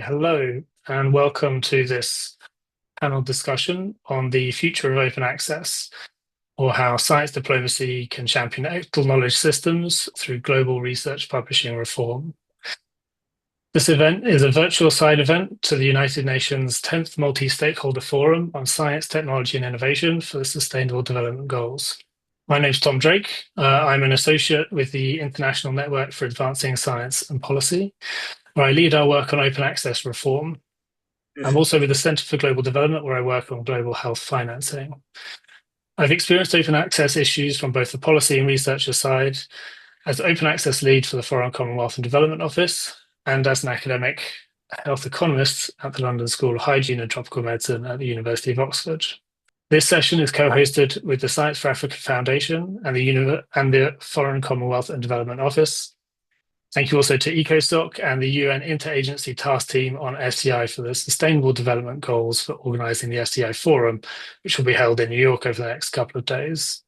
Okay, hello and welcome to this panel discussion on the future of open access, or how science diplomacy can champion equitable knowledge systems through global research publishing reform. This event is a virtual side event to the United Nations 10th Multi-Stakeholder Forum on Science, Technology and Innovation for the Sustainable Development Goals. My name's Tom Drake. I'm an associate with the International Network for Advancing Science and Policy, where I lead our work on open access reform. I'm also with the Centre for Global Development, where I work on global health financing. I've experienced open access issues from both the policy and researcher side, as open access lead for the Foreign Commonwealth and Development Office, and as an academic health economist at the London School of Hygiene and Tropical Medicine at the University of Oxford. This session is co-hosted with the Science for Africa Foundation and the Foreign Commonwealth and Development Office. Thank you also to ECOSOC and the UN Interagency Task Team on STI for the Sustainable Development Goals for organising the STI Forum, which will be held in New York over the next couple of days.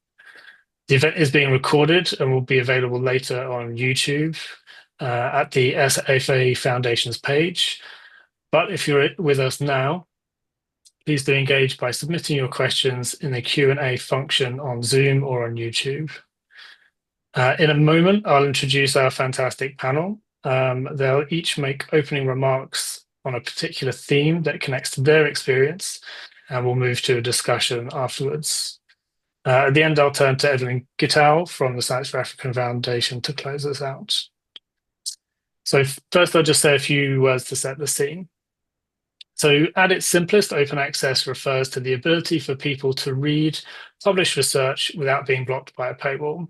The event is being recorded and will be available later on YouTube at the SFA Foundation's page. But if you're with us now, please do engage by submitting your questions in the Q&A function on Zoom or on YouTube. In a moment, I'll introduce our fantastic panel. They'll each make opening remarks on a particular theme that connects to their experience, and we'll move to a discussion afterwards. At the end, I'll turn to Evelyn Gittal from the Science for Africa Foundation to close us out. So first, I'll just say a few words to set the scene. So at its simplest, open access refers to the ability for people to read published research without being blocked by a paywall.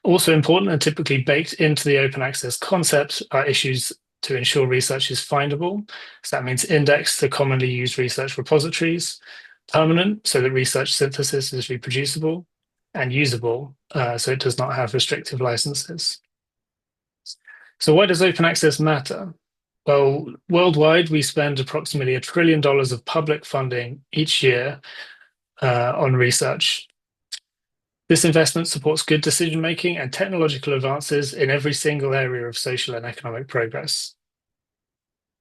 Also important and typically baked into the open access concept are issues to ensure research is findable. So that means indexed to commonly used research repositories, permanent so that research synthesis is reproducible, and usable so it does not have restrictive licenses. So why does open access matter? Well, worldwide, we spend approximately $1 trillion of public funding each year on research. This investment supports good decision-making and technological advances in every single area of social and economic progress.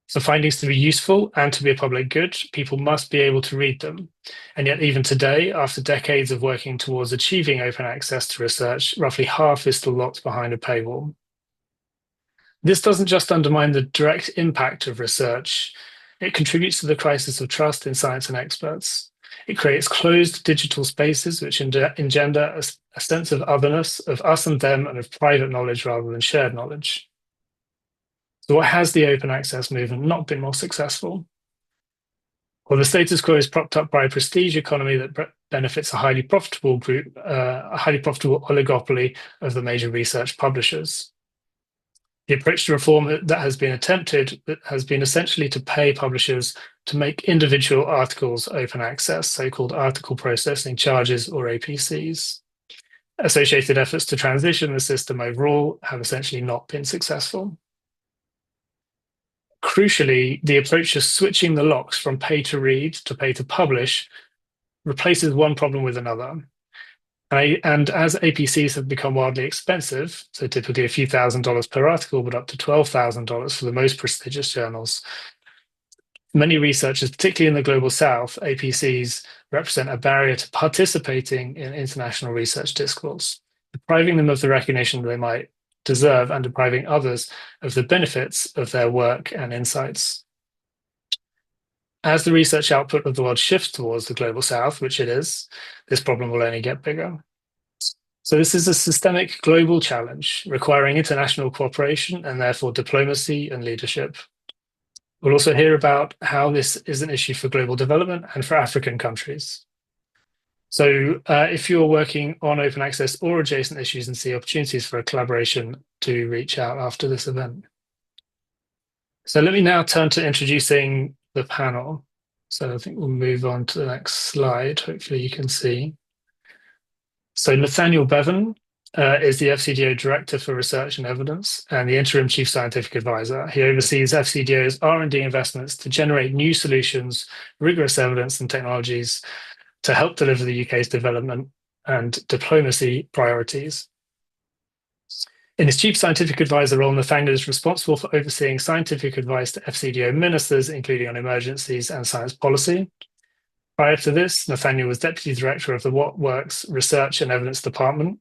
For findings to be useful and to be a public good, people must be able to read them. And yet even today, after decades of working towards achieving open access to research, roughly half is still locked behind a paywall. This doesn't just undermine the direct impact of research, it contributes to the crisis of trust in science and experts. It creates closed digital spaces which engender a sense of otherness, of us and them, and of private knowledge rather than shared knowledge. So why has the open access movement not been more successful? Well, the status quo is propped up by a prestige economy that benefits a highly profitable group, a highly profitable oligopoly of the major research publishers. The approach to reform that has been attempted has been essentially to pay publishers to make individual articles open access, so-called article processing charges or APCs. Associated efforts to transition the system overall have essentially not been successful. Crucially, the approach of switching the locks from pay to read to pay to publish replaces one problem with another. And as APCs have become wildly expensive, so typically a few $1,000s per article, but up to $12,000 for the most prestigious journals, many researchers, particularly in the Global South, APCs represent a barrier to participating in international research discourse, depriving them of the recognition they might deserve and depriving others of the benefits of their work and insights. As the research output of the world shifts towards the Global South, which it is, this problem will only get bigger. So this is a systemic global challenge requiring international cooperation and therefore diplomacy and leadership. We'll also hear about how this is an issue for global development and for African countries. So if you're working on open access or adjacent issues and see opportunities for a collaboration, do reach out after this event. So let me now turn to introducing the panel. So I think we'll move on to the next slide. Hopefully you can see. So Nathaniel Bevan is the FCDO Director for Research and Evidence and the Interim Chief Scientific Advisor. He oversees FCDO's R&D investments to generate new solutions, rigorous evidence and technologies to help deliver the UK's development and diplomacy priorities. In his chief scientific advisor role, Nathaniel is responsible for overseeing scientific advice to FCDO ministers, including on emergencies and science policy. Prior to this, Nathaniel was deputy director of the What Works Research and Evidence Department,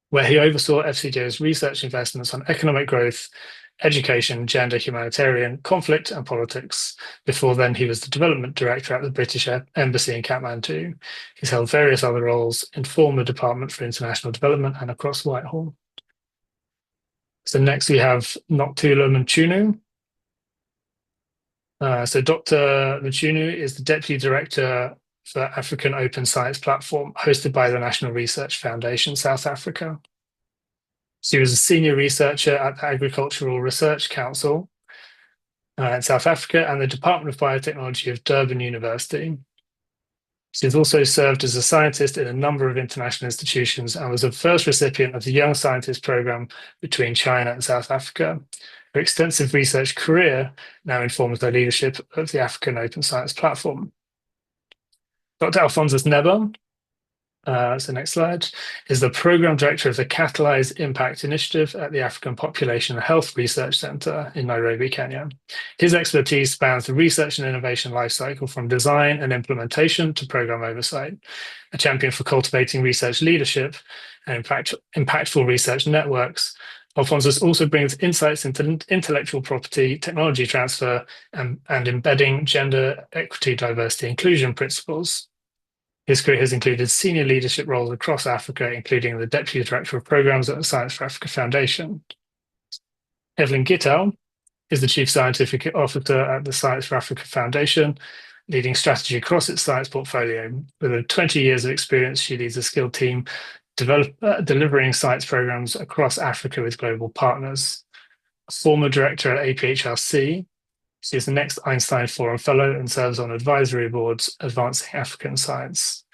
where he oversaw FCDO's research investments on economic growth, education, gender, humanitarian, conflict, and politics. Before then, he was the development director at the British Embassy in Kathmandu. He's held various other roles in former Department for International Development and across Whitehall. So next we have Noktula Mchunu. So Dr. Mchunu is the Deputy Director for African Open Science Platform, hosted by the National Research Foundation, South Africa. She was a senior researcher at the Agricultural Research Council in South Africa and the Department of Biotechnology of Durban University. She has also served as a scientist in a number of international institutions and was the first recipient of the Young Scientist Program between China and South Africa. Her extensive research career now informs her leadership of the African Open Science Platform. Dr. Alphonsus Neba, so next slide, is the Program Director of the Catalyze Impact Initiative at the African Population Health Research Centre in Nairobi, Kenya. His expertise spans the research and innovation lifecycle from design and implementation to program oversight. A champion for cultivating research leadership and impactful research networks, Alphonsus also brings insights into intellectual property, technology transfer, and embedding gender, equity, diversity, inclusion principles. His career has included senior leadership roles across Africa, including the Deputy Director of Programs at the Science for Africa Foundation. Evelyn Gittal is the Chief Scientific Officer at the Science for Africa Foundation, leading strategy across its science portfolio. With over 20 years of experience, she leads a skilled team delivering science programs across Africa with global partners. A former director at APHRC, she is the next Einstein Forum Fellow and serves on advisory boards advancing African science.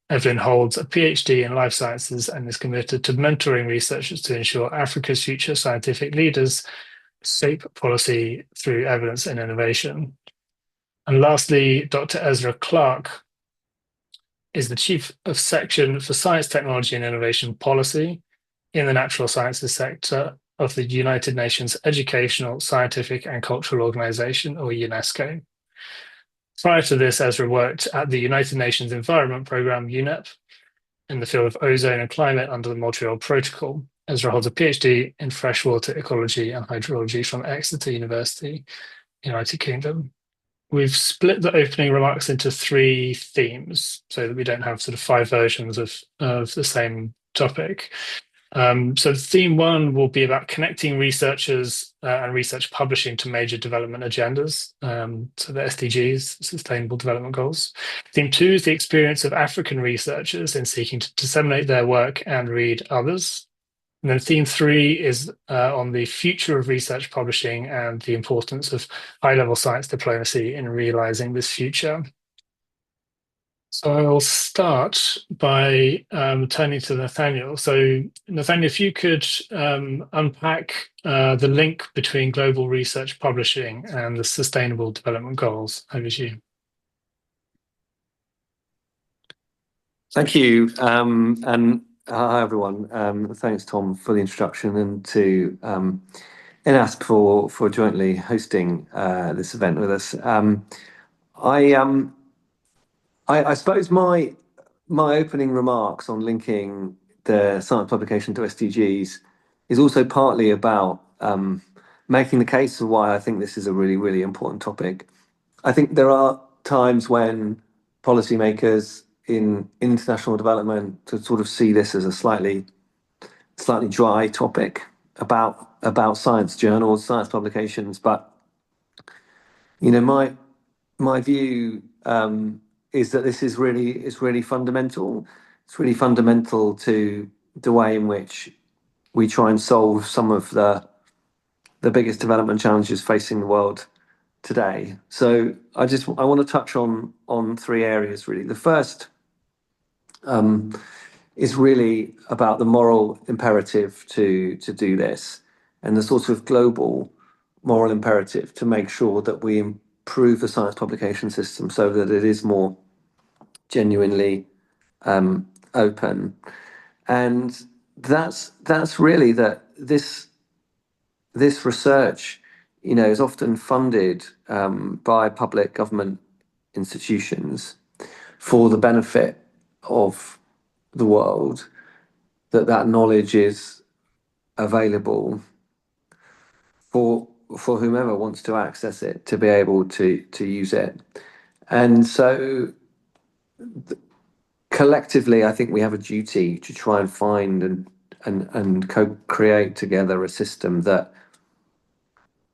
Evelyn holds a PhD in life sciences and is committed to mentoring researchers to ensure Africa's future scientific leaders shape policy through evidence and innovation. And lastly, Dr. Ezra Clark is the Chief of Section for Science, Technology and Innovation Policy in the Natural Sciences sector of the United Nations Educational, Scientific and Cultural Organization, or UNESCO. Prior to this, Ezra worked at the United Nations Environment Programme, UNEP, in the field of ozone and climate under the Montreal Protocol. Ezra holds a PhD in freshwater ecology and hydrology from Exeter University, United Kingdom. We've split the opening remarks into 3 themes so that we don't have sort of 5 versions of the same topic. So theme 1 will be about connecting researchers and research publishing to major development agendas, so the SDGs, Sustainable Development Goals. Theme 2 is the experience of African researchers in seeking to disseminate their work and read others. And then theme 3 is on the future of research publishing and the importance of high-level science diplomacy in realizing this future. So I'll start by turning to Nathaniel. So Nathaniel, if you could unpack the link between global research publishing and the Sustainable Development Goals. Over to you. Thank you. And hi, everyone. Thanks, Tom, for the introduction, and to INASP for jointly hosting this event with us. I suppose my opening remarks on linking the science publication to SDGs is also partly about making the case of why I think this is a really, really important topic. I think there are times when policymakers in international development to sort of see this as a slightly dry topic about science journals, science publications, but my view is that this is really fundamental. It's really fundamental to the way in which we try and solve some of the biggest development challenges facing the world today. So I want to touch on 3 areas really. The first is really about the moral imperative to do this, and the sort of global moral imperative to make sure that we improve the science publication system so that it is more genuinely open. And that's really that this research, is often funded by public government institutions for the benefit of the world, that knowledge is available for whomever wants to access it to be able to use it. And so collectively, I think we have a duty to try and find and co-create together a system that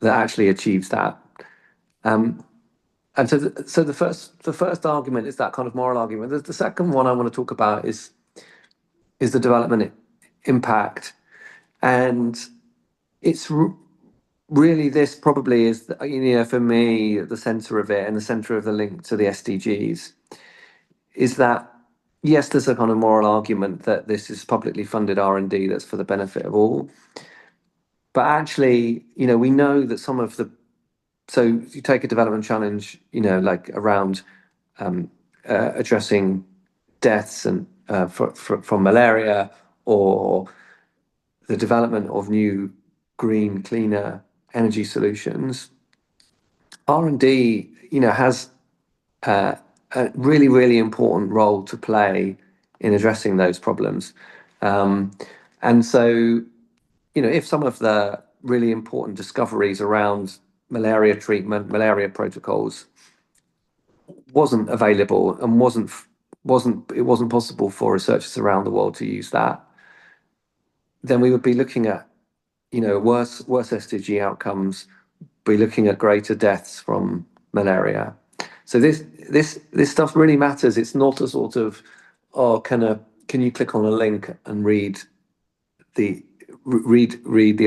actually achieves that. And so the first argument is that kind of moral argument. The second one I want to talk about is the development impact, and it's really, this probably is, for me, at the center of it and the center of the link to the SDGs, is that yes, there's a kind of moral argument that this is publicly funded R&D that's for the benefit of all, but actually, we know that some of the, so you take a development challenge, like around addressing deaths and from malaria, or the development of new green, cleaner energy solutions. R&D, has a really, really important role to play in addressing those problems. And so, if some of the really important discoveries around malaria treatment, malaria protocols wasn't available and it wasn't possible for researchers around the world to use that, then we would be looking at, worse SDG outcomes, be looking at greater deaths from malaria. So this stuff really matters. It's not a sort of, oh, can you click on a link and read the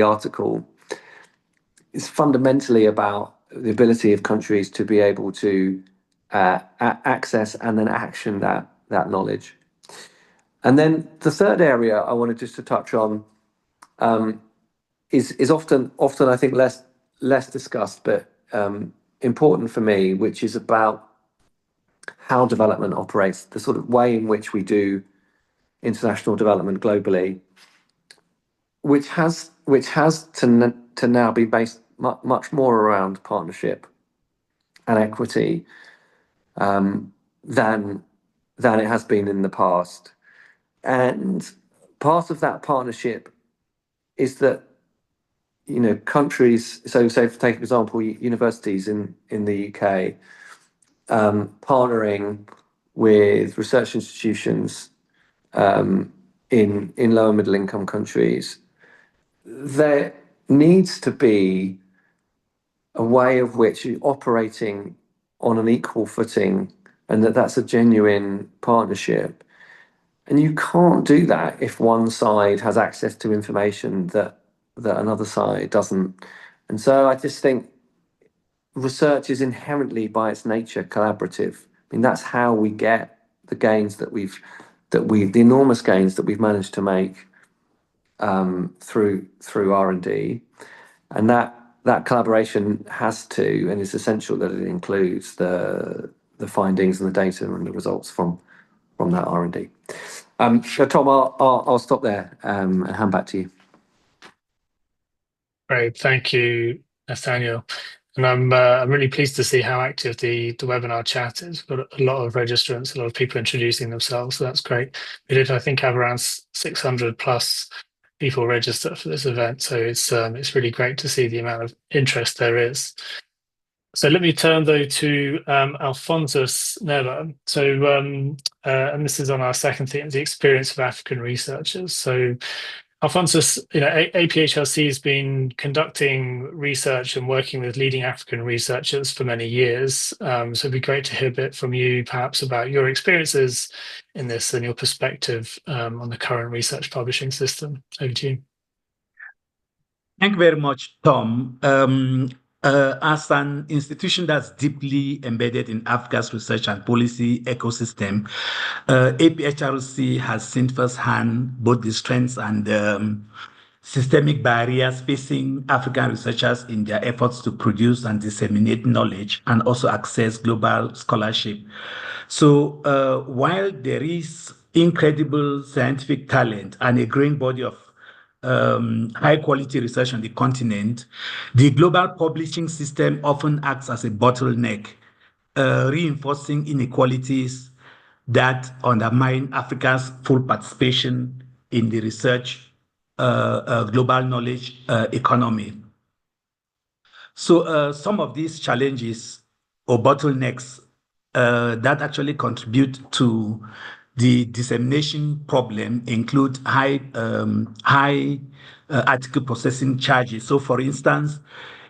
article. It's fundamentally about the ability of countries to be able to access and then action that knowledge. And then the third area I wanted just to touch on is often I think less discussed, but important for me, which is about how development operates, the sort of way in which we do international development globally, which has to now be based much more around partnership and equity than it has been in the past. And part of that partnership is that, countries, so for take example, universities in the UK, partnering with research institutions in lower middle income countries, there needs to be a way of which you're operating on an equal footing, and that's a genuine partnership. And you can't do that if one side has access to information that another side doesn't. And so I just think research is inherently, by its nature, collaborative. I mean, that's how we get the gains the enormous gains that we've managed to make through R&D, and that collaboration has to, and it's essential that it includes the findings and the data and the results from that R&D. So Tom, I'll stop there and hand back to you. Great, thank you, Nathaniel. And I'm really pleased to see how active the webinar chat is. We've got a lot of registrants, a lot of people introducing themselves, so that's great. We did, I think, have around 600 plus people register for this event, so it's really great to see the amount of interest there is. So let me turn though to Alphonsus Nella. So and this is on our second theme, the experience of African researchers. So Alphonsus, APHRC has been conducting research and working with leading African researchers for many years. So it'd be great to hear a bit from you, perhaps, about your experiences in this and your perspective on the current research publishing system. Over to you. Thank you very much, Tom. As an institution that's deeply embedded in Africa's research and policy ecosystem, APHRC has seen firsthand both the strengths and systemic barriers facing African researchers in their efforts to produce and disseminate knowledge and also access global scholarship. So while there is incredible scientific talent and a growing body of high quality research on the continent, the global publishing system often acts as a bottleneck, reinforcing inequalities that undermine Africa's full participation in the research global knowledge economy. So some of these challenges or bottlenecks that actually contribute to the dissemination problem include high article processing charges. So, for instance,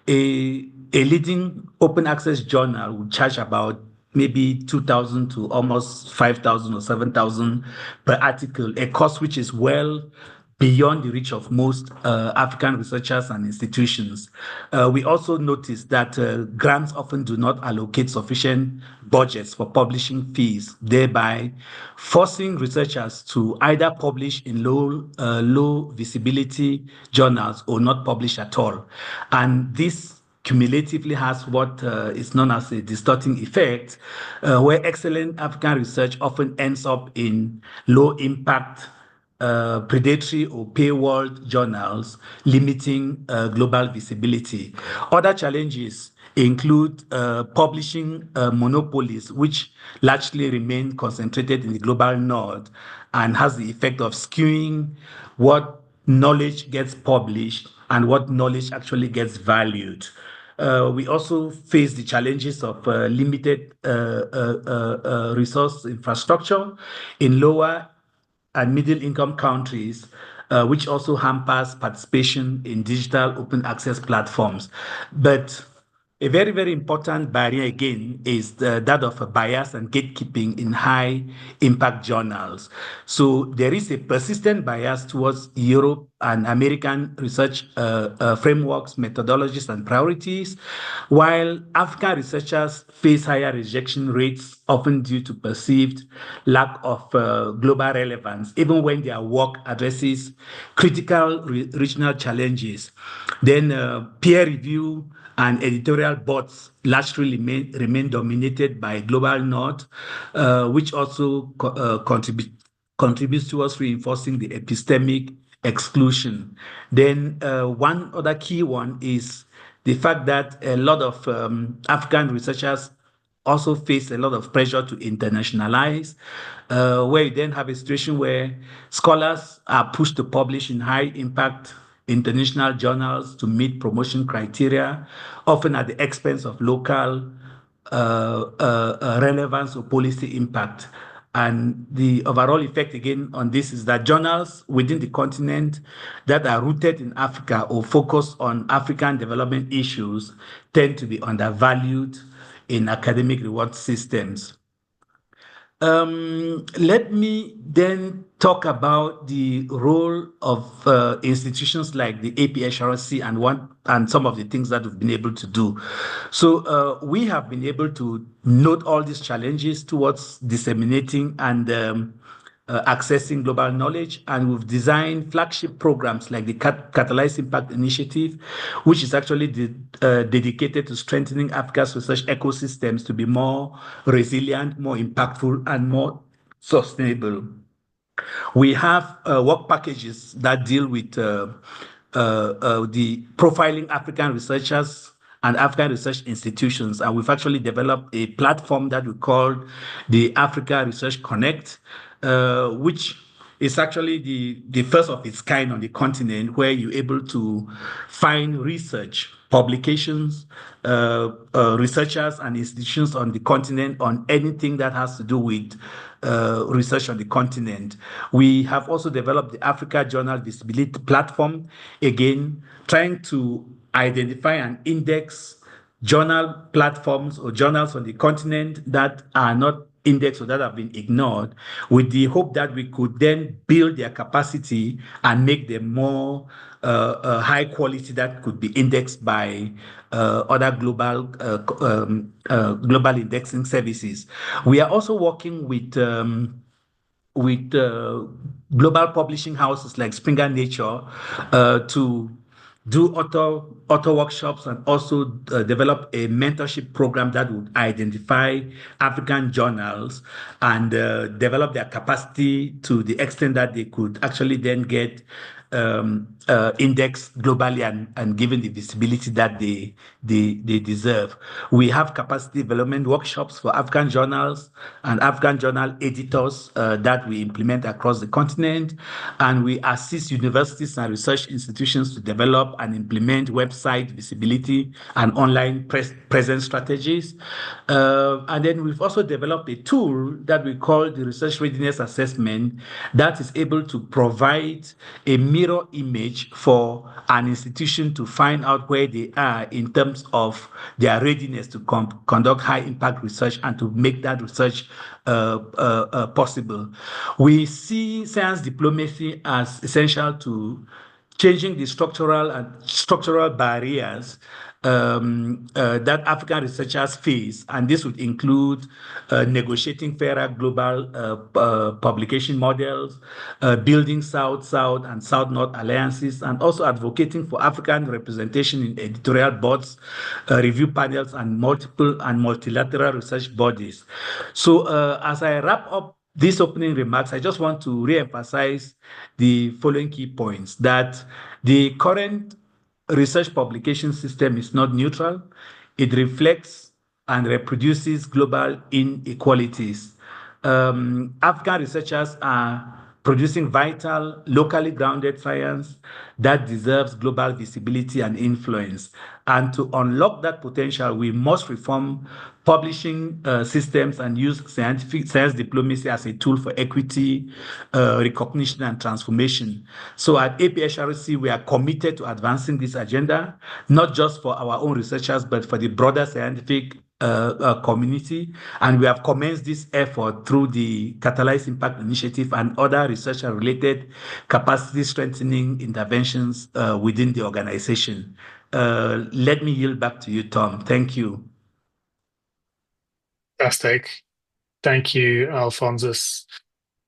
a leading open access journal would charge about maybe 2,000 to almost 5,000 or 7,000 per article, a cost which is well beyond the reach of most African researchers and institutions. We also notice that grants often do not allocate sufficient budgets for publishing fees, thereby forcing researchers to either publish in low visibility journals or not publish at all. And this cumulatively has what is known as a distorting effect, where excellent African research often ends up in low impact predatory or paywalled journals, limiting global visibility. Other challenges include publishing monopolies, which largely remain concentrated in the global north and has the effect of skewing what knowledge gets published and what knowledge actually gets valued. We also face the challenges of limited resource infrastructure in lower and middle income countries, which also hampers participation in digital open access platforms. But a very, very important barrier again is that of bias and gatekeeping in high impact journals. So there is a persistent bias towards Europe and American research frameworks, methodologies, and priorities, while African researchers face higher rejection rates, often due to perceived lack of global relevance, even when their work addresses critical regional challenges. Then peer review and editorial boards largely remain dominated by global north, which also contributes towards reinforcing the epistemic exclusion. Then one other key one is the fact that a lot of African researchers also face a lot of pressure to internationalize, where you then have a situation where scholars are pushed to publish in high impact international journals to meet promotion criteria, often at the expense of local relevance or policy impact. And the overall effect again on this is that journals within the continent that are rooted in Africa or focus on African development issues tend to be undervalued in academic reward systems. Let me then talk about the role of institutions like the APHRC and some of the things that we've been able to do. So we have been able to note all these challenges towards disseminating and accessing global knowledge, and we've designed flagship programs like the Catalyze Impact Initiative, which is actually dedicated to strengthening Africa's research ecosystems to be more resilient, more impactful, and more sustainable. We have work packages that deal with the profiling African researchers and African research institutions. And we've actually developed a platform that we call the Africa Research Connect, which is actually the first of its kind on the continent, where you're able to find research, publications, researchers and institutions on the continent on anything that has to do with research on the continent. We have also developed the Africa Journal Visibility Platform, again, trying to identify and index journal platforms or journals on the continent that are not indexed or that have been ignored, with the hope that we could then build their capacity and make them more high quality that could be indexed by other global indexing services. We are also working with global publishing houses like Springer Nature to do author workshops and also develop a mentorship program that would identify African journals and develop their capacity to the extent that they could actually then get indexed globally and given the visibility that they deserve. We have capacity development workshops for African journals and African journal editors that we implement across the continent, and we assist universities and research institutions to develop and implement website visibility and online presence strategies. And then we've also developed a tool that we call the Research Readiness Assessment that is able to provide a mirror image for an institution to find out where they are in terms of their readiness to conduct high impact research and to make that research possible. We see science diplomacy as essential to changing the structural barriers that African researchers face, and this would include negotiating fairer global publication models, building South-South and South-North alliances, and also advocating for African representation in editorial boards, review panels, and multilateral research bodies. So as I wrap up these opening remarks, I just want to re-emphasize the following key points: that the current research publication system is not neutral. It reflects and reproduces global inequalities. African researchers are producing vital, locally grounded science that deserves global visibility and influence. And to unlock that potential, we must reform publishing systems and use science diplomacy as a tool for equity, recognition, and transformation. So at APHRC, we are committed to advancing this agenda, not just for our own researchers, but for the broader scientific community. And we have commenced this effort through the Catalyze Impact Initiative and other researcher-related capacity strengthening interventions within the organization. Let me yield back to you, Tom. Thank you. Fantastic. Thank you, Alphonsus.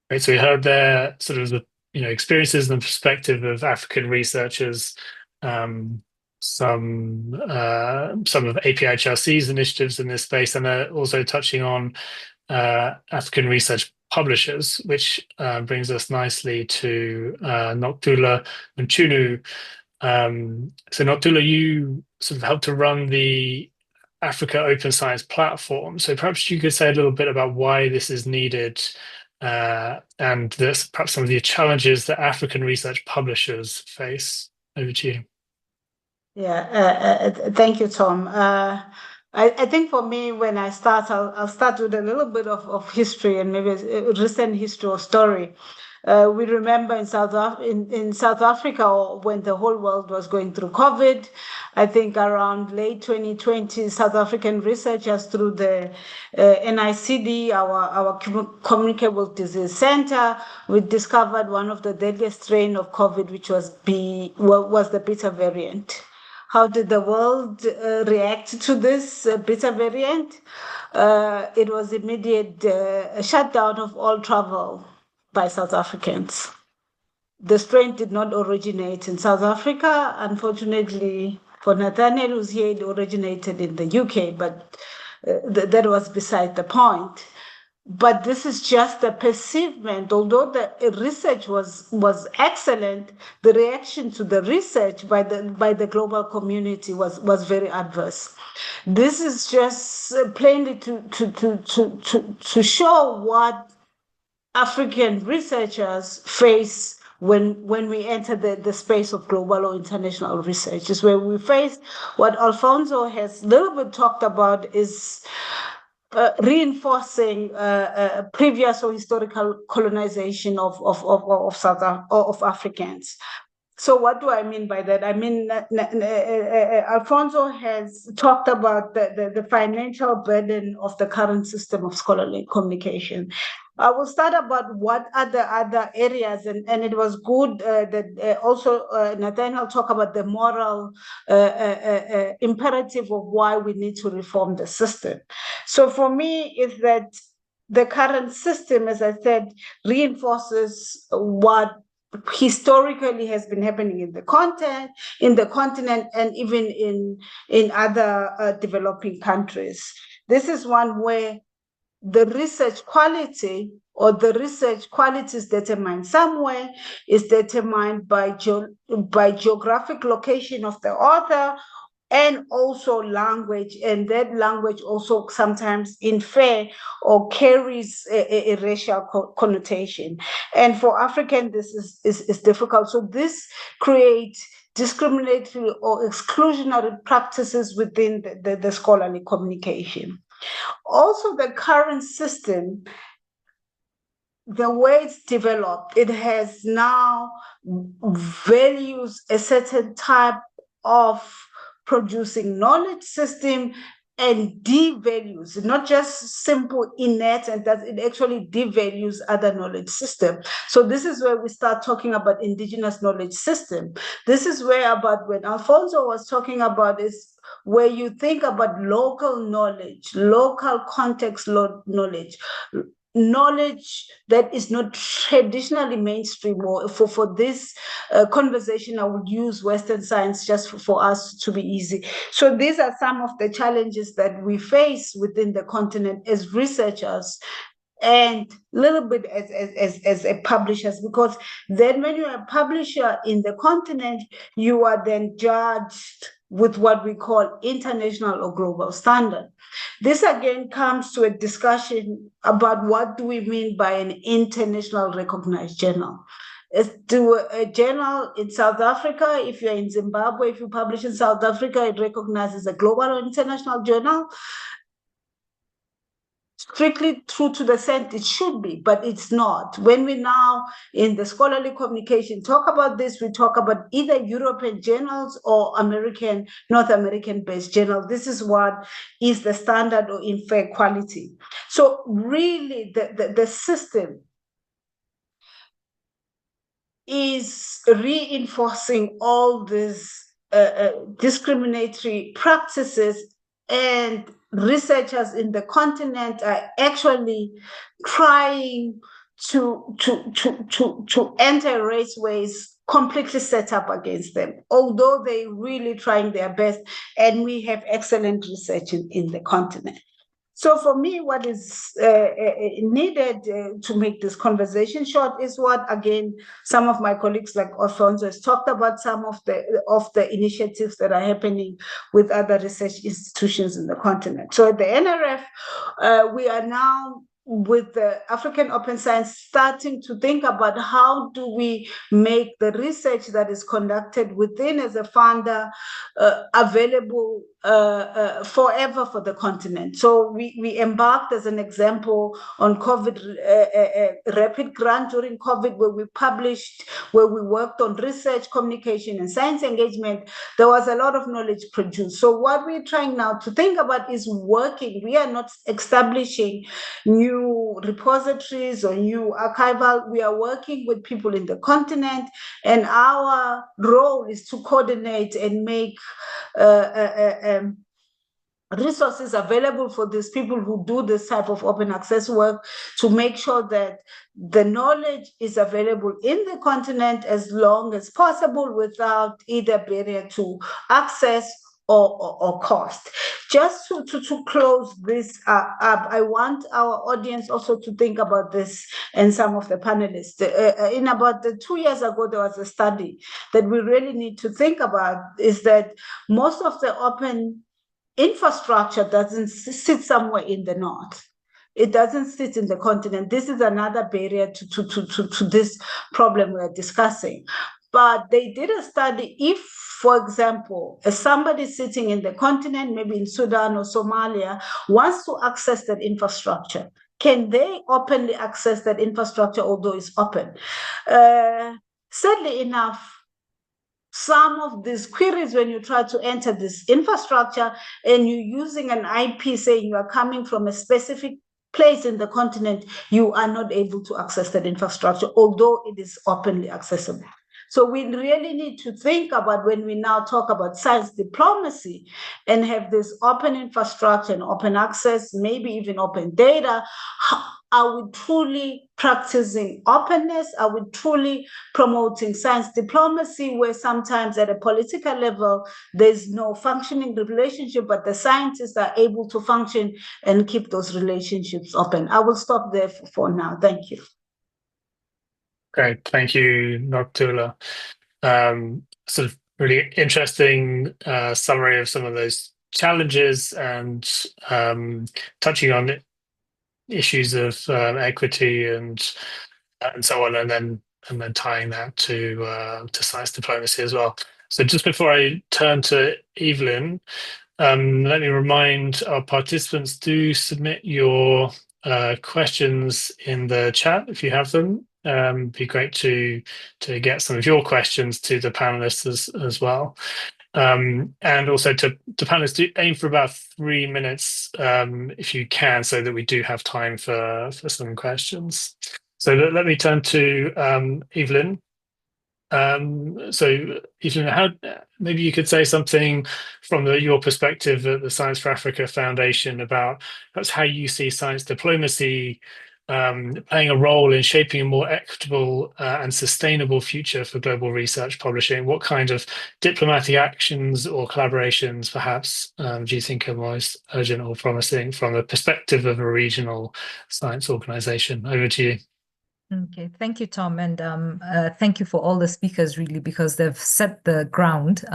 Right, so we heard there sort of the experiences and the perspective of African researchers, some of APHRC's initiatives in this space, and also touching on African research publishers, which brings us nicely to Noktula Nchunu. So Noktula, you sort of helped to run the Africa Open Science Platform. So perhaps you could say a little bit about why this is needed, and perhaps some of the challenges that African research publishers face. Over to you. Yeah, thank you, Tom. I think for me, when I start, I'll start with a little bit of history and maybe a recent history or story. We remember in South Africa, when the whole world was going through COVID, I think around late 2020, South African researchers through the NICD, our Communicable Disease Center, we discovered one of the deadliest strain of COVID, which was the Beta variant. How did the world react to this Beta variant? It was immediate shutdown of all travel by South Africans. The strain did not originate in South Africa. Unfortunately for Nathaniel, who's here, it originated in the UK, but that was beside the point. But this is just a perceivement. Although the research was excellent, the reaction to the research by the global community was very adverse. This is just plainly to show what African researchers face when we enter the space of global or international research. Is where we face what Alfonso has a little bit talked about is reinforcing previous or historical colonization of Africans. So what do I mean by that? I mean, Alfonso has talked about the financial burden of the current system of scholarly communication. I will start about what are the other areas, and it was good that also Nathaniel talked about the moral imperative of why we need to reform the system. So for me, is that the current system, as I said, reinforces what historically has been happening in the continent, and even in other developing countries. This is one where the research quality or the research quality is determined somewhere, is determined by geographic location of the author, and also language, and that language also sometimes infer or carries a racial connotation. And for African, this is difficult. So this creates discriminatory or exclusionary practices within the scholarly communication. Also, the current system, the way it's developed, it has now values a certain type of producing knowledge system and devalues, not just simple innate, and that it actually devalues other knowledge system. So this is where we start talking about indigenous knowledge system. This is where about when Alfonso was talking about is where you think about local knowledge, local context knowledge, knowledge that is not traditionally mainstream, or for this conversation, I would use Western science just for us to be easy. So these are some of the challenges that we face within the continent as researchers and a little bit as a publishers, because then when you're a publisher in the continent, you are then judged with what we call international or global standard. This again comes to a discussion about what do we mean by an international recognized journal. To a journal in South Africa, if you're in Zimbabwe, if you publish in South Africa, it recognizes a global or international journal. Strictly true to the sense it should be, but it's not. When we now in the scholarly communication talk about this, we talk about either European journals or North American based journals. This is what is the standard or infer quality. So really the system is reinforcing all these discriminatory practices, and researchers in the continent are actually trying to enter raceways completely set up against them, although they're really trying their best, and we have excellent research in the continent. So for me, what is needed to make this conversation short is what, again, some of my colleagues like Alfonso has talked about, some of the initiatives that are happening with other research institutions in the continent. So at the NRF, we are now with the African Open Science starting to think about how do we make the research that is conducted within as a funder available forever for the continent. So we embarked as an example on COVID rapid grant during COVID, where we worked on research, communication, and science engagement. There was a lot of knowledge produced. So what we're trying now to think about is working. We are not establishing new repositories or new archival. We are working with people in the continent, and our role is to coordinate and make resources available for these people who do this type of open access work, to make sure that the knowledge is available in the continent as long as possible without either barrier to access or cost. Just to close this up, I want our audience also to think about this, and some of the panelists. In about 2 years ago, there was a study that we really need to think about, is that most of the open infrastructure doesn't sit somewhere in the north. It doesn't sit in the continent. This is another barrier to this problem we're discussing. But they did a study. If, for example, somebody sitting in the continent, maybe in Sudan or Somalia, wants to access that infrastructure, can they openly access that infrastructure, although it's open? Sadly enough, some of these queries, when you try to enter this infrastructure and you're using an IP saying you are coming from a specific place in the continent, you are not able to access that infrastructure, although it is openly accessible. So we really need to think about, when we now talk about science diplomacy and have this open infrastructure and open access, maybe even open data, are we truly practicing openness? Are we truly promoting science diplomacy, where sometimes at a political level, there's no functioning relationship, but the scientists are able to function and keep those relationships open? I will stop there for now. Thank you. Great. Thank you, Noktula. Sort of really interesting summary of some of those challenges and touching on issues of equity and so on, and then tying that to science diplomacy as well. So just before I turn to Evelyn, let me remind our participants, do submit your questions in the chat if you have them. Be great to get some of your questions to the panelists as well. And also to panelists, do aim for about 3 minutes if you can, so that we do have time for some questions. So let me turn to Evelyn. So Evelyn, maybe you could say something from your perspective at the Science for Africa Foundation about perhaps how you see science diplomacy playing a role in shaping a more equitable and sustainable future for global research publishing. What kind of diplomatic actions or collaborations perhaps do you think are most urgent or promising from the perspective of a regional science organization? Over to you. Okay, thank you, Tom, and thank you for all the speakers, really, because they've set the ground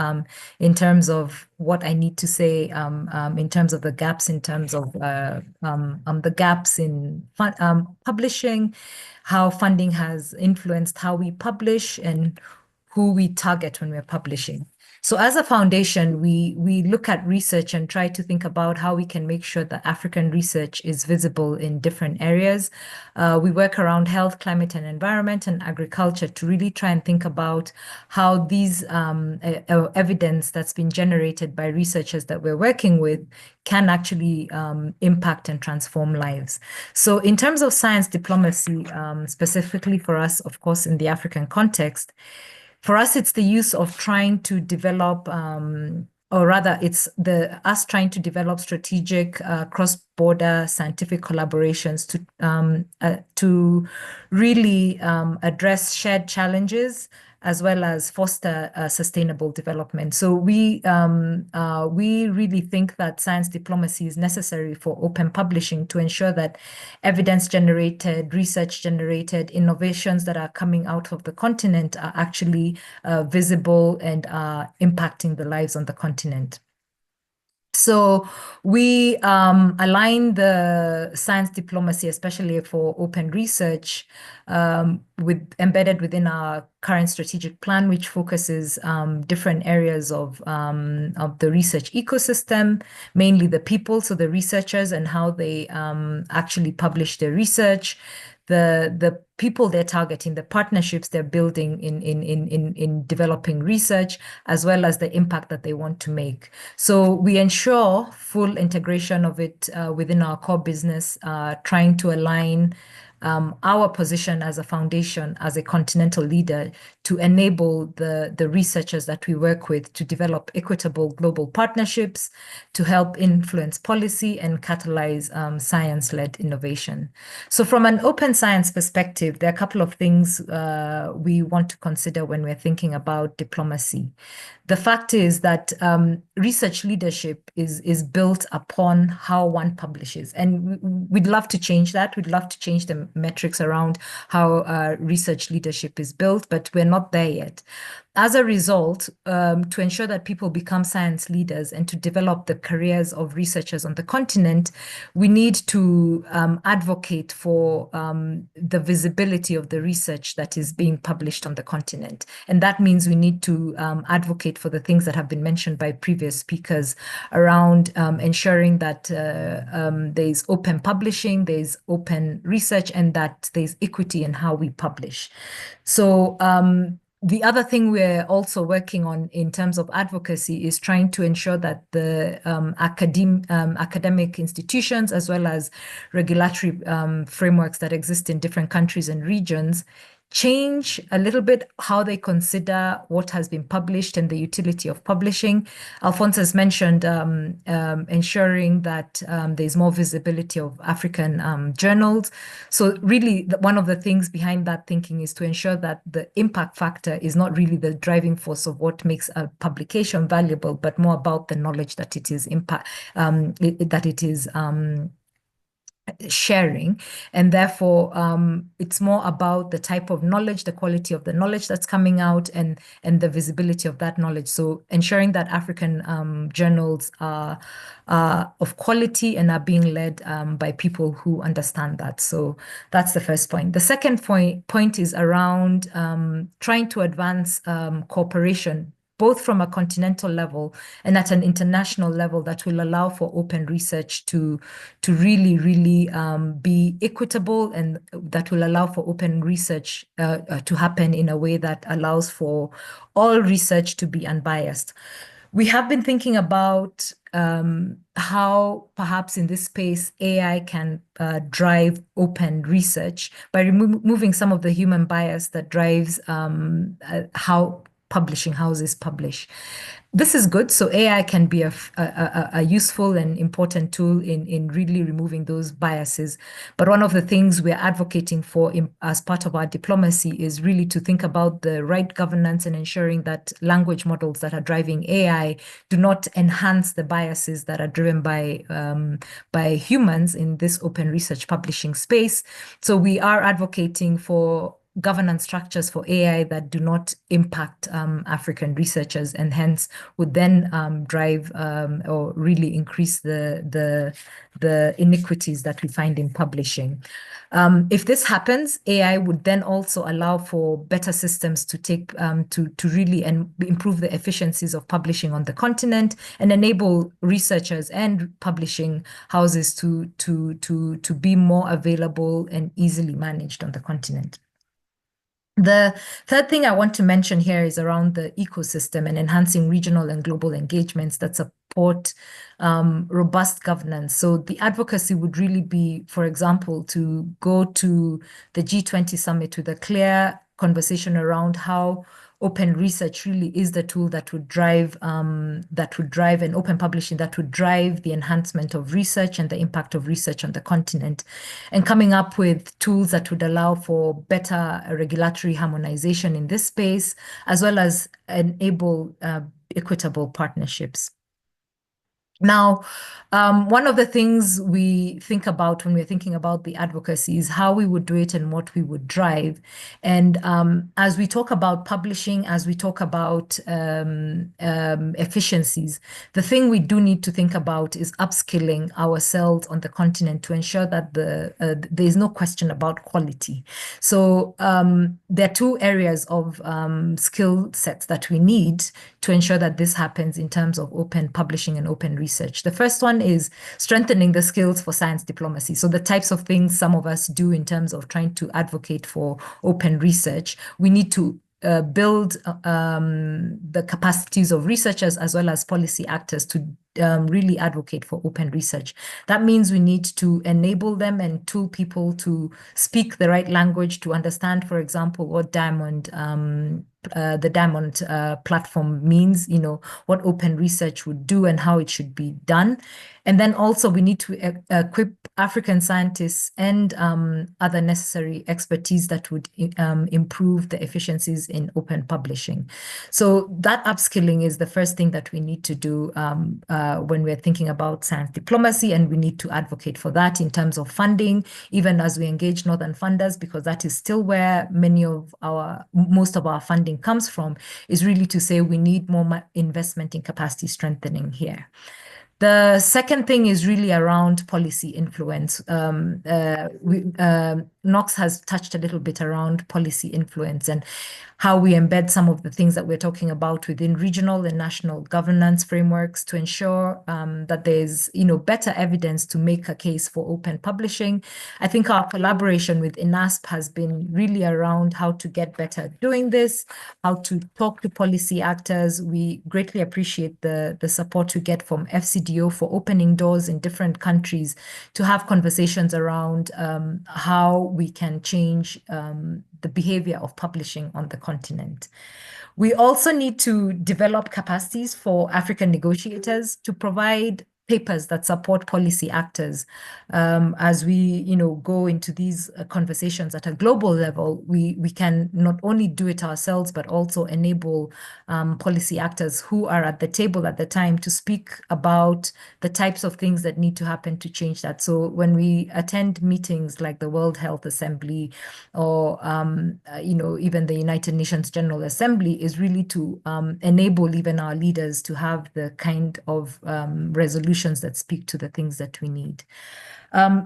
in terms of what I need to say, in terms of the gaps, in terms of the gaps in publishing, how funding has influenced how we publish and who we target when we're publishing. So as a foundation, we look at research and try to think about how we can make sure that African research is visible in different areas. We work around health, climate and environment and agriculture to really try and think about how these evidence that's been generated by researchers that we're working with can actually impact and transform lives. So in terms of science diplomacy, specifically for us, of course, in the African context, for us, it's the use of trying to develop, or rather, it's us trying to develop strategic cross-border scientific collaborations to really address shared challenges as well as foster sustainable development. So we really think that science diplomacy is necessary for open publishing to ensure that evidence generated, research generated, innovations that are coming out of the continent are actually visible and are impacting the lives on the continent. So we align the science diplomacy, especially for open research, embedded within our current strategic plan, which focuses different areas of the research ecosystem, mainly the people, so the researchers and how they actually publish their research, the people they're targeting, the partnerships they're building in developing research, as well as the impact that they want to make. So we ensure full integration of it within our core business, trying to align our position as a foundation, as a continental leader, to enable the researchers that we work with to develop equitable global partnerships, to help influence policy and catalyze science-led innovation. So from an open science perspective, there are a couple of things we want to consider when we're thinking about diplomacy. The fact is that research leadership is built upon how one publishes. And we'd love to change that. We'd love to change the metrics around how research leadership is built, but we're not there yet. As a result, to ensure that people become science leaders and to develop the careers of researchers on the continent, we need to advocate for the visibility of the research that is being published on the continent. And that means we need to advocate for the things that have been mentioned by previous speakers around ensuring that there's open publishing, there's open research, and that there's equity in how we publish. So the other thing we're also working on in terms of advocacy is trying to ensure that the academic institutions, as well as regulatory frameworks that exist in different countries and regions, change a little bit how they consider what has been published and the utility of publishing. Alphonse has mentioned ensuring that there's more visibility of African journals. So really, one of the things behind that thinking is to ensure that the impact factor is not really the driving force of what makes a publication valuable, but more about the knowledge that it is sharing, and therefore it's more about the type of knowledge, the quality of the knowledge that's coming out, and the visibility of that knowledge. So ensuring that African journals are of quality and are being led by people who understand that. So that's the first point. The second point is around trying to advance cooperation, both from a continental level and at an international level, that will allow for open research to really, really be equitable, and that will allow for open research to happen in a way that allows for all research to be unbiased. We have been thinking about how perhaps in this space AI can drive open research by removing some of the human bias that drives how publishing houses publish. This is good. So AI can be a useful and important tool in really removing those biases. But one of the things we're advocating for as part of our diplomacy is really to think about the right governance and ensuring that language models that are driving AI do not enhance the biases that are driven by humans in this open research publishing space. So we are advocating for governance structures for AI that do not impact African researchers, and hence would then drive or really increase the inequities that we find in publishing. If this happens, AI would then also allow for better systems to take to really improve the efficiencies of publishing on the continent, and enable researchers and publishing houses to be more available and easily managed on the continent. The third thing I want to mention here is around the ecosystem and enhancing regional and global engagements that support robust governance. So the advocacy would really be, for example, to go to the G20 summit with a clear conversation around how open research really is the tool that would drive and open publishing that would drive the enhancement of research and the impact of research on the continent, and coming up with tools that would allow for better regulatory harmonization in this space, as well as enable equitable partnerships. Now, one of the things we think about when we're thinking about the advocacy is how we would do it and what we would drive. And as we talk about publishing, as we talk about efficiencies, the thing we do need to think about is upskilling ourselves on the continent to ensure that there is no question about quality. So there are two areas of skill sets that we need to ensure that this happens in terms of open publishing and open research. The first one is strengthening the skills for science diplomacy. So the types of things some of us do in terms of trying to advocate for open research, we need to build the capacities of researchers as well as policy actors to really advocate for open research. That means we need to enable them and tool people to speak the right language, to understand, for example, what the Diamond platform means, what open research would do and how it should be done. And then also we need to equip African scientists and other necessary expertise that would improve the efficiencies in open publishing. So that upskilling is the first thing that we need to do when we're thinking about science diplomacy, and we need to advocate for that in terms of funding, even as we engage Northern funders, because that is still where most of our funding comes from, is really to say we need more investment in capacity strengthening here. The second thing is really around policy influence. Knox has touched a little bit around policy influence and how we embed some of the things that we're talking about within regional and national governance frameworks to ensure that there's better evidence to make a case for open publishing. I think our collaboration with INASP has been really around how to get better at doing this, how to talk to policy actors. We greatly appreciate the support we get from FCDO for opening doors in different countries to have conversations around how we can change the behavior of publishing on the continent. We also need to develop capacities for African negotiators to provide papers that support policy actors. As we, go into these conversations at a global level, we can not only do it ourselves, but also enable policy actors who are at the table at the time to speak about the types of things that need to happen to change that. So when we attend meetings like the World Health Assembly or, even the United Nations General Assembly, is really to enable even our leaders to have the kind of resolutions that speak to the things that we need.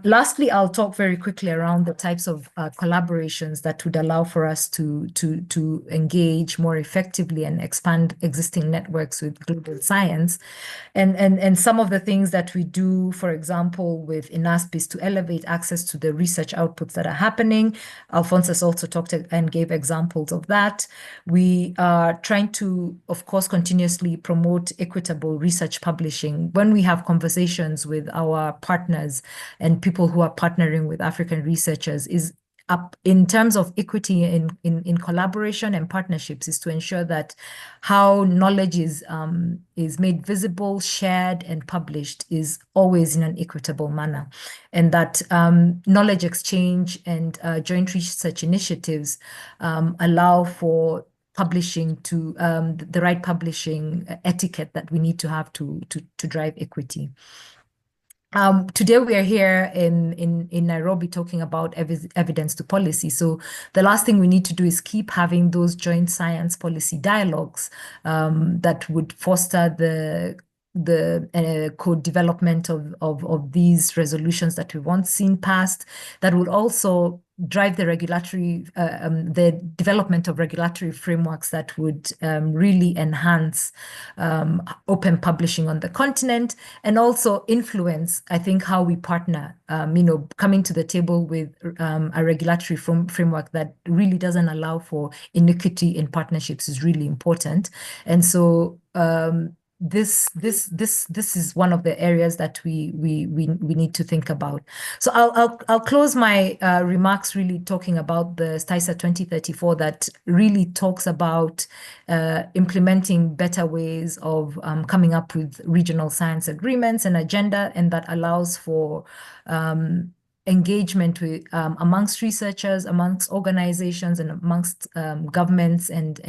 Lastly, I'll talk very quickly around the types of collaborations that would allow for us to engage more effectively and expand existing networks with global science. And some of the things that we do, for example, with INASP, to elevate access to the research outputs that are happening. Alphonsus also talked and gave examples of that. We are trying to, of course, continuously promote equitable research publishing. When we have conversations with our partners and people who are partnering with African researchers, is up in terms of equity in collaboration and partnerships, is to ensure that how knowledge is made visible, shared, and published is always in an equitable manner, and that knowledge exchange and joint research initiatives allow for publishing to the right publishing etiquette that we need to have to drive equity. Today we are here in Nairobi talking about evidence to policy. So the last thing we need to do is keep having those joint science policy dialogues that would foster the co-development of these resolutions that we want seen passed, that would also drive the development of regulatory frameworks that would really enhance open publishing on the continent, and also influence, I think, how we partner. Coming to the table with a regulatory framework that really doesn't allow for inequity in partnerships is really important. And so this is one of the areas that we need to think about. So I'll close my remarks really talking about the STISA 2034 that really talks about implementing better ways of coming up with regional science agreements and agenda, and that allows for engagement with amongst researchers, amongst organizations, and amongst governments and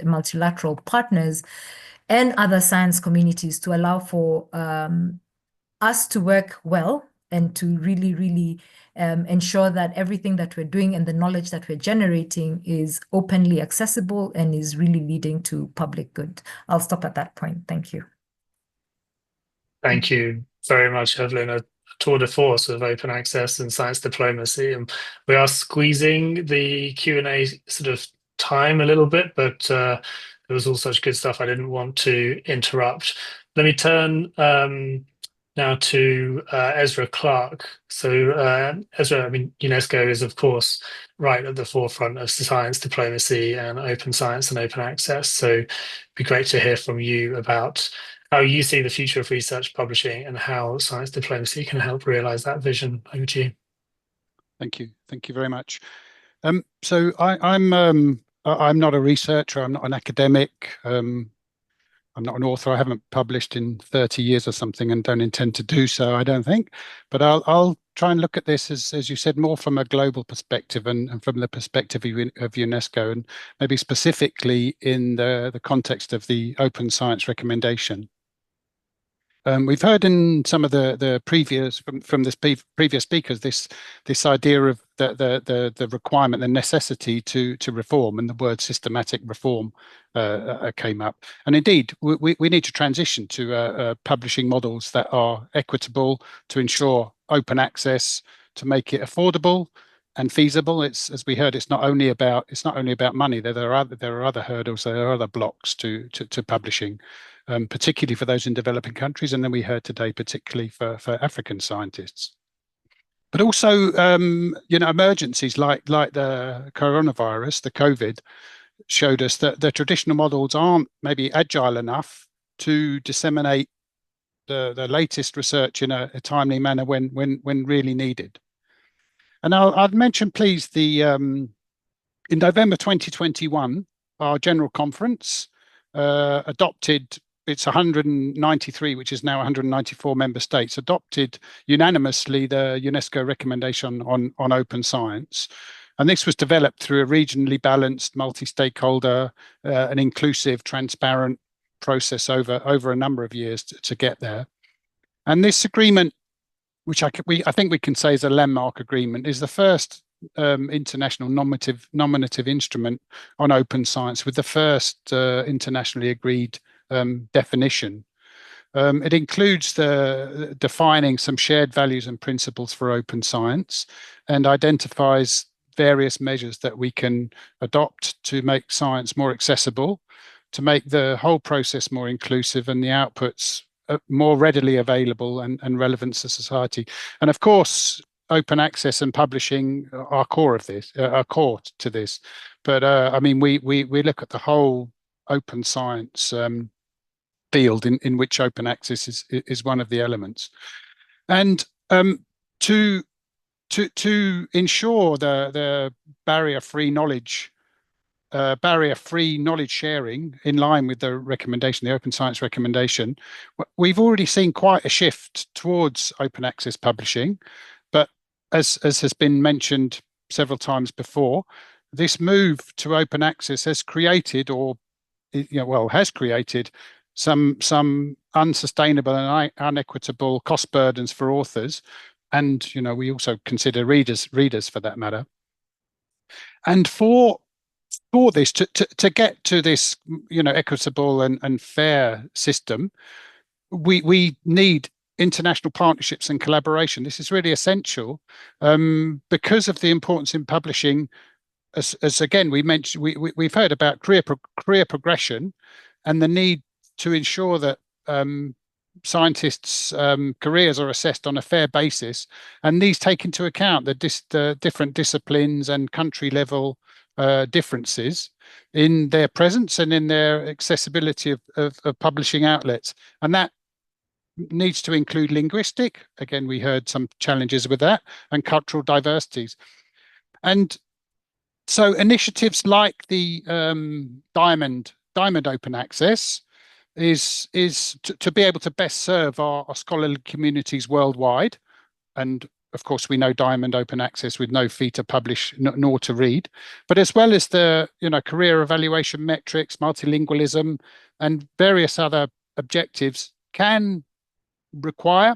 multilateral partners and other science communities, to allow for us to work well and to really ensure that everything that we're doing and the knowledge that we're generating is openly accessible and is really leading to public good. I'll stop at that point. Thank you. Thank you very much, Evelyn. A tour de force of open access and science diplomacy. And we are squeezing the Q&A sort of time a little bit, but there was all such good stuff I didn't want to interrupt. Let me turn now to Ezra Clark. So Ezra, I mean, UNESCO is, of course, right at the forefront of science diplomacy and open science and open access. So it'd be great to hear from you about how you see the future of research publishing and how science diplomacy can help realize that vision. Over to you. Thank you. Thank you very much. So I'm not a researcher. I'm not an academic. I'm not an author. I haven't published in 30 years or something, and don't intend to do so, I don't think. But I'll try and look at this, as you said, more from a global perspective and from the perspective of UNESCO, and maybe specifically in the context of the open science recommendation. We've heard in some of the previous from this previous speakers this idea of the requirement, the necessity to reform, and the word systematic reform came up. And indeed, we need to transition to publishing models that are equitable, to ensure open access, to make it affordable and feasible. It's, as we heard, it's not only about money. There are other hurdles, there are other blocks to publishing. Particularly for those in developing countries, and then we heard today particularly for African scientists. But also, emergencies like the coronavirus, the COVID, showed us that the traditional models aren't maybe agile enough to disseminate the latest research in a timely manner when really needed. And I'd mention, please, in November 2021, our general conference adopted, it's 193, which is now 194 member states, adopted unanimously the UNESCO recommendation on open science. And this was developed through a regionally balanced, multi-stakeholder, and inclusive, transparent process over a number of years to get there. And this agreement, which I think we can say is a landmark agreement, is the first international nominative instrument on open science with the first internationally agreed definition. It includes defining some shared values and principles for open science, and identifies various measures that we can adopt to make science more accessible, to make the whole process more inclusive, and the outputs more readily available and relevant to society. And of course, open access and publishing are core to this. But I mean, we look at the whole open science field in which open access is one of the elements. And to ensure the barrier-free knowledge sharing in line with the recommendation, the open science recommendation, we've already seen quite a shift towards open access publishing. But as has been mentioned several times before, this move to open access has created, has created some unsustainable and unequitable cost burdens for authors, and we also consider readers for that matter. And for this to get to this equitable and fair system, we need international partnerships and collaboration. This is really essential because of the importance in publishing. As again we mentioned, we've heard about career progression and the need to ensure that scientists' careers are assessed on a fair basis, and these take into account the different disciplines and country level differences in their presence and in their accessibility of publishing outlets. And that needs to include linguistic, again we heard some challenges with that, and cultural diversities. And so initiatives like the Diamond Open Access is to be able to best serve our scholarly communities worldwide. And of course, we know Diamond Open Access with no fee to publish nor to read, but as well as the career evaluation metrics, multilingualism, and various other objectives can require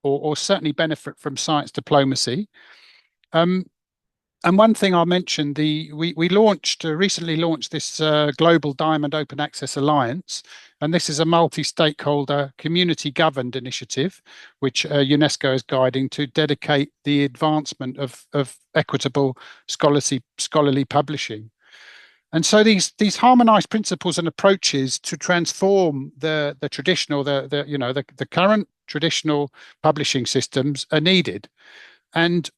or certainly benefit from science diplomacy. And one thing I'll mention, we recently launched this Global Diamond Open Access Alliance, and this is a multi-stakeholder, community-governed initiative, which UNESCO is guiding to dedicate the advancement of equitable scholarly publishing. And so these harmonized principles and approaches to transform the current traditional publishing systems are needed. And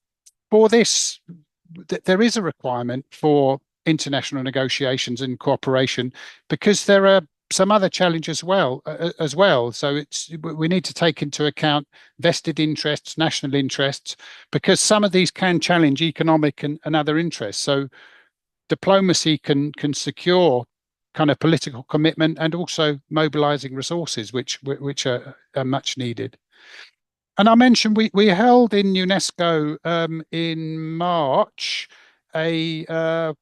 for this, there is a requirement for international negotiations and cooperation, because there are some other challenges as well. So we need to take into account vested interests, national interests, because some of these can challenge economic and other interests. So diplomacy can secure kind of political commitment and also mobilizing resources, which are much needed. And I mentioned we held in UNESCO in March a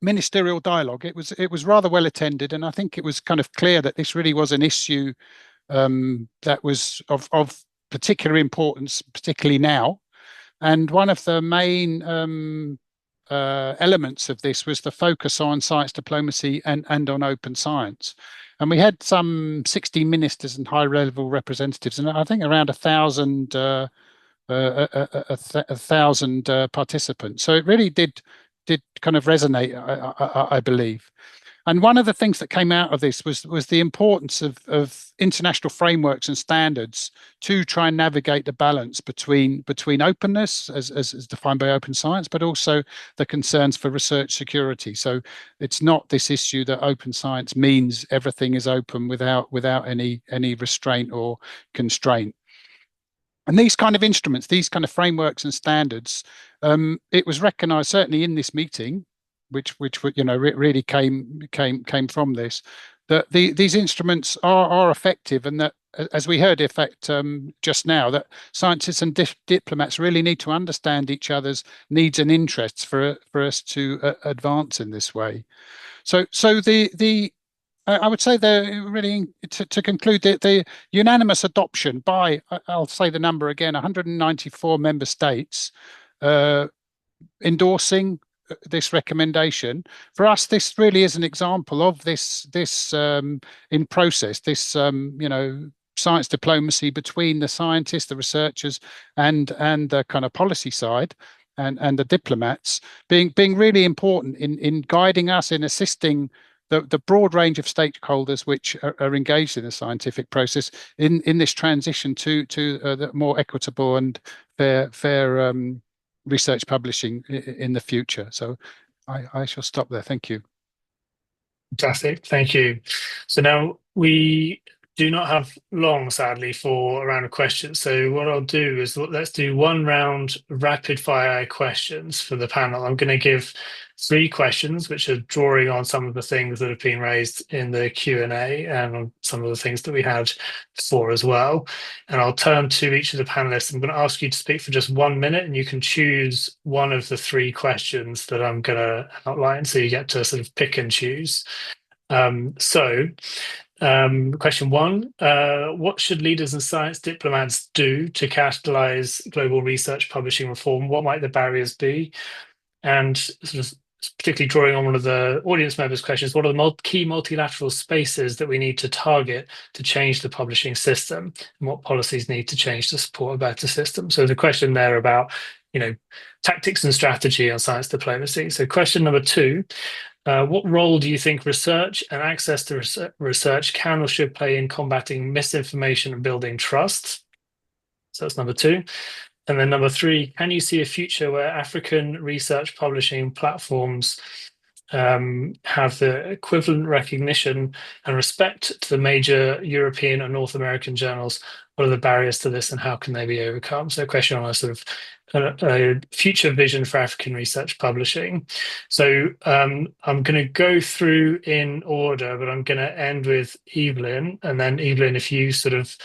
ministerial dialogue. It was rather well attended, and I think it was kind of clear that this really was an issue that was of particular importance, particularly now. And one of the main elements of this was the focus on science diplomacy and on open science. And we had some 60 ministers and high-level representatives, and I think around 1,000 participants. So it really did kind of resonate, I believe. And one of the things that came out of this was the importance of international frameworks and standards to try and navigate the balance between openness as defined by open science, but also the concerns for research security. So it's not this issue that open science means everything is open without any restraint or constraint. And these kind of instruments, these kind of frameworks and standards it was recognised certainly in this meeting, which really came from this, that these instruments are effective, and that, as we heard, just now, that scientists and diplomats really need to understand each other's needs and interests for us to advance in this way. So I would say really, to conclude, the unanimous adoption by, I'll say the number again, 194 member states endorsing this recommendation. For us, this really is an example of this in process, this science diplomacy between the scientists, the researchers, and the kind of policy side, and the diplomats being really important in guiding us, in assisting the broad range of stakeholders which are engaged in the scientific process in this transition to the more equitable and fair research publishing in the future. So I shall stop there. Thank you. Fantastic. Thank you. So now we do not have long, sadly, for a round of questions. So what I'll do is let's do one round rapid fire questions for the panel. I'm going to give 3 questions, which are drawing on some of the things that have been raised in the Q&A and on some of the things that we had before as well. And I'll turn to each of the panelists. I'm going to ask you to speak for just 1 minute, and you can choose one of the 3 questions that I'm going to outline. So you get to sort of pick and choose. Question 1, what should leaders and science diplomats do to catalyze global research publishing reform? What might the barriers be? And sort of particularly drawing on one of the audience members' questions, what are the key multilateral spaces that we need to target to change the publishing system, and what policies need to change to support a better system? So the question there about, tactics and strategy on science diplomacy. So question number 2, what role do you think research and access to research can or should play in combating misinformation and building trust? So that's number 2. And then number 3, can you see a future where African research publishing platforms have the equivalent recognition and respect to the major European and North American journals? What are the barriers to this, and how can they be overcome? So a question on a sort of a future vision for African research publishing. So I'm going to go through in order, but I'm going to end with Evelyn. And then Evelyn, if you sort of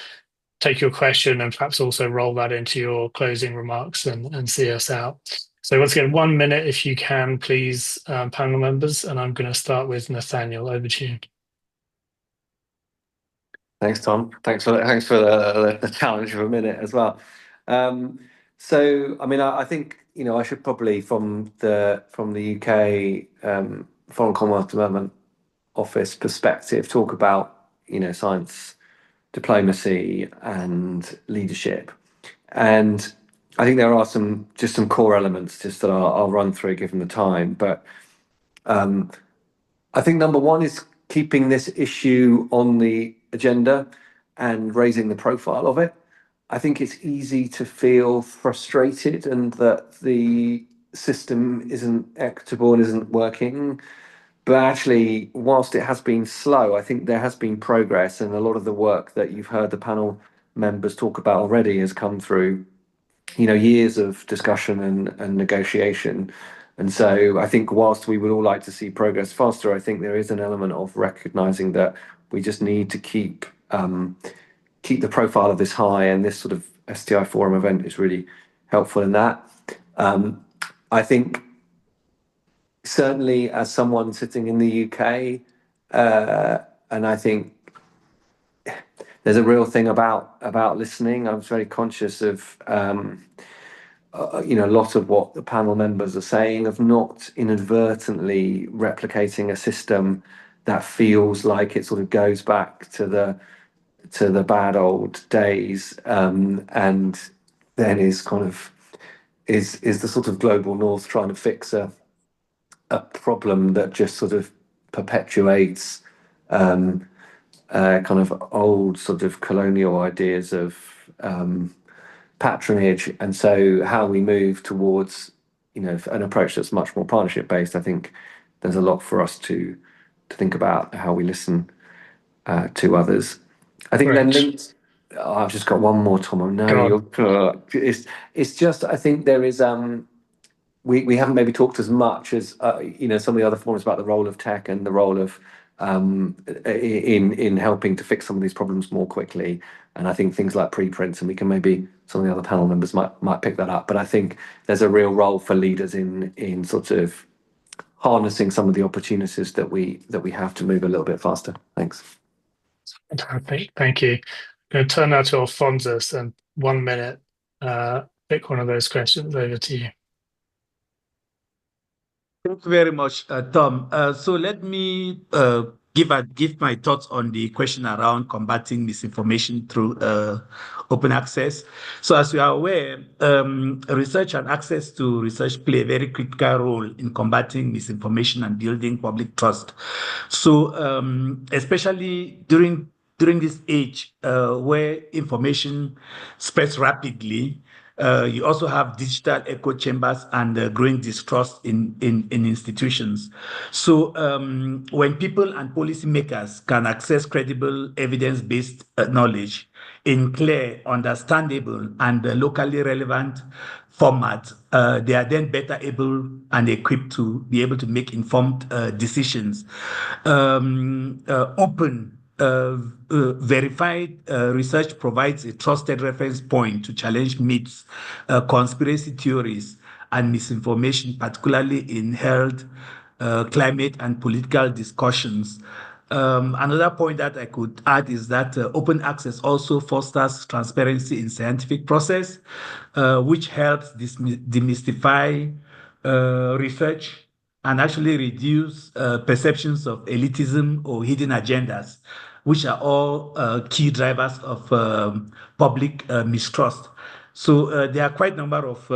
take your question and perhaps also roll that into your closing remarks and see us out. So once again, 1 minute if you can, please, panel members. And I'm going to start with Nathaniel. Over to you. Thanks, Tom. Thanks for the challenge of a minute as well. So, I mean, I think I should probably from the UK Foreign Commonwealth Development Office perspective talk about science diplomacy and leadership, and I think there are some core elements just that I'll run through given the time. But I think number 1 is keeping this issue on the agenda and raising the profile of it. I think it's easy to feel frustrated and that the system isn't equitable and isn't working. But actually, whilst it has been slow, I think there has been progress, and a lot of the work that you've heard the panel members talk about already has come through, years of discussion and negotiation. And so I think whilst we would all like to see progress faster, I think there is an element of recognizing that we just need to keep the profile of this high, and this sort of STI Forum event is really helpful in that. I think certainly as someone sitting in the UK, and I think there's a real thing about listening. I was very conscious of a lot of what the panel members are saying, of not inadvertently replicating a system that feels like it sort of goes back to the bad old days, and then is the sort of global north trying to fix a problem that just sort of perpetuates kind of old sort of colonial ideas of patronage. And so how we move towards an approach that's much more partnership based, I think there's a lot for us to think about how we listen to others. I think then linked, I've just got one more, Tom. I know you're it's just, I think there is we haven't maybe talked as much as some of the other forums about the role of tech and the role of in helping to fix some of these problems more quickly. And I think things like preprints, and we can maybe some of the other panel members might pick that up. But I think there's a real role for leaders in sort of harnessing some of the opportunities that we have to move a little bit faster. Thanks. Fantastic. Thank you. I'm going to turn now to Alphonsus, and 1 minute. Pick one of those questions. Over to you. Thank you very much, Tom. So let me give my thoughts on the question around combating misinformation through open access. So as you are aware, research and access to research play a very critical role in combating misinformation and building public trust. So especially during this age where information spreads rapidly, you also have digital echo chambers and growing distrust in institutions. So when people and policymakers can access credible evidence-based knowledge in clear, understandable, and locally relevant format, they are then better able and equipped to be able to make informed decisions. Open verified research provides a trusted reference point to challenge myths, conspiracy theories, and misinformation, particularly in health, climate, and political discussions. Another point that I could add is that open access also fosters transparency in scientific process, which helps demystify research and actually reduce perceptions of elitism or hidden agendas, which are all key drivers of public mistrust. So there are quite a number of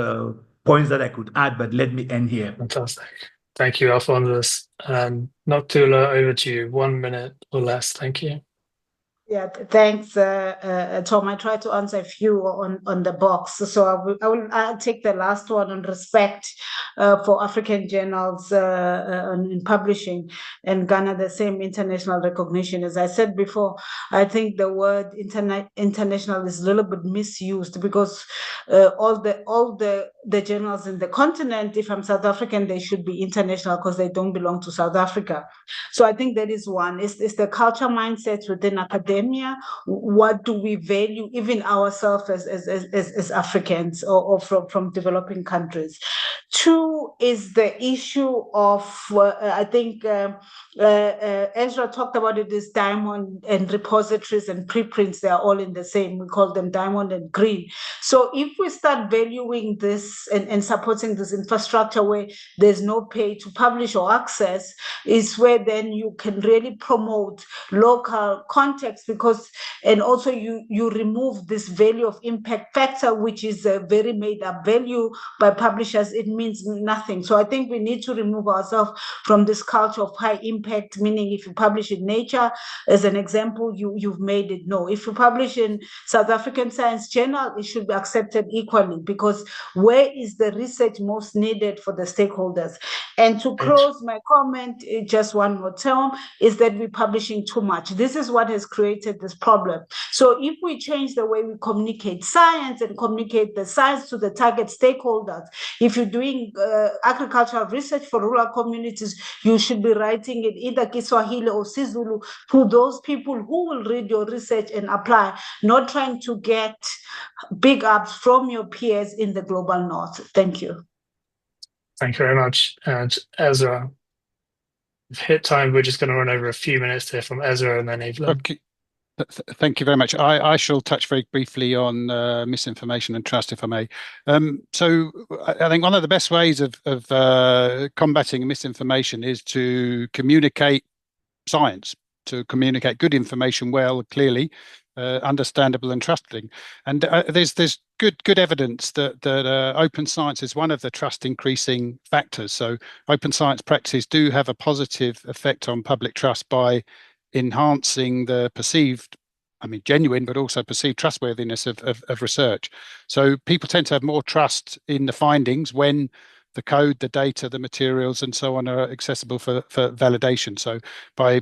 points that I could add, but let me end here. Fantastic. Thank you, Alphonsus. Noktula, over to you. 1 minute or less. Thank you. Yeah, thanks, Tom. I tried to answer a few on the box. So I'll take the last one on respect for African journals in publishing and garner the same international recognition. As I said before, I think the word international is a little bit misused because all the journals in the continent, if I'm South African, they should be international because they don't belong to South Africa. So I think that is one. It's the culture mindset within academia. What do we value, even ourselves as Africans or from developing countries? Two is the issue of, I think Ezra talked about it, is diamond and repositories and preprints. They are all in the same. We call them diamond and green. So if we start valuing this and supporting this infrastructure where there's no pay to publish or access, is where then you can really promote local context, because and also you remove this value of impact factor, which is a very made up value by publishers. It means nothing. So I think we need to remove ourselves from this culture of high impact, meaning if you publish in Nature, as an example, you've made it. No, if you publish in South African Science Journal, it should be accepted equally, because where is the research most needed for the stakeholders? And to close my comment, just one more term, is that we're publishing too much. This is what has created this problem. So if we change the way we communicate science and communicate the science to the target stakeholders, if you're doing agricultural research for rural communities, you should be writing it either Kiswahili or Sizulu to those people who will read your research and apply, not trying to get big ups from your peers in the global north. Thank you. Thank you very much. And Ezra, we've hit time. We're just going to run over a few minutes here from Ezra and then Evelyn. Okay. Thank you very much. I shall touch very briefly on misinformation and trust, if I may. So I think one of the best ways of combating misinformation is to communicate science, to communicate good information well, clearly, understandable and trusting. And there's good evidence that open science is one of the trust increasing factors. So open science practices do have a positive effect on public trust by enhancing the perceived, genuine, but also perceived trustworthiness of research. So people tend to have more trust in the findings when the code, the data, the materials, and so on are accessible for validation. So by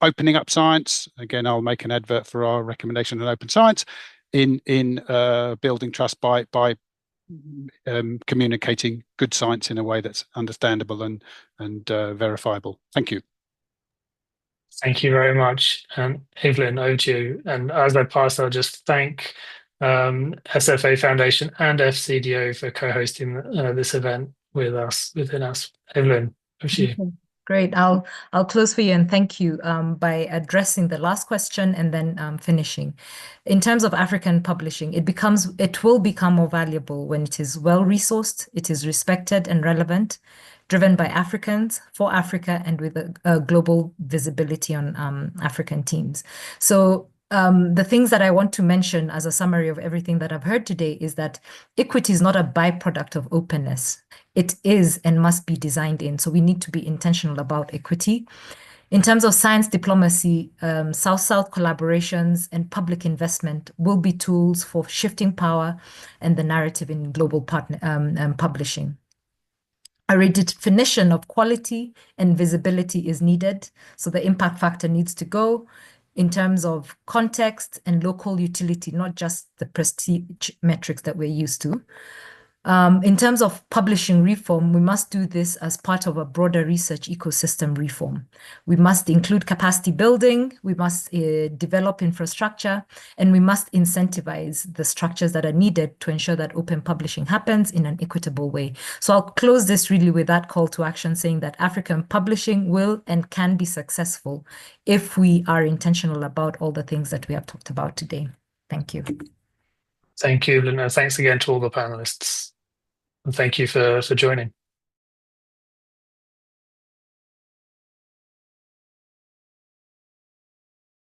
opening up science, again, I'll make an advert for our recommendation on open science in building trust by communicating good science in a way that's understandable and verifiable. Thank you. Thank you very much. And Evelyn, over to you. And as I pass, I'll just thank SFA Foundation and FCDO for co-hosting this event within us. Evelyn, over to you. Great. I'll close for you and thank you by addressing the last question and then finishing. In terms of African publishing, it will become more valuable when it is well-resourced, it is respected and relevant, driven by Africans, for Africa, and with a global visibility on African teams. So the things that I want to mention as a summary of everything that I've heard today is that equity is not a byproduct of openness. It is and must be designed in. So we need to be intentional about equity. In terms of science diplomacy, South-South collaborations and public investment will be tools for shifting power and the narrative in global publishing. A redefinition of quality and visibility is needed. So the impact factor needs to go in terms of context and local utility, not just the prestige metrics that we're used to. In terms of publishing reform, we must do this as part of a broader research ecosystem reform. We must include capacity building, we must develop infrastructure, and we must incentivize the structures that are needed to ensure that open publishing happens in an equitable way. So I'll close this really with that call to action, saying that African publishing will and can be successful if we are intentional about all the things that we have talked about today. Thank you. Thank you, Lina. Thanks again to all the panelists. And thank you for joining.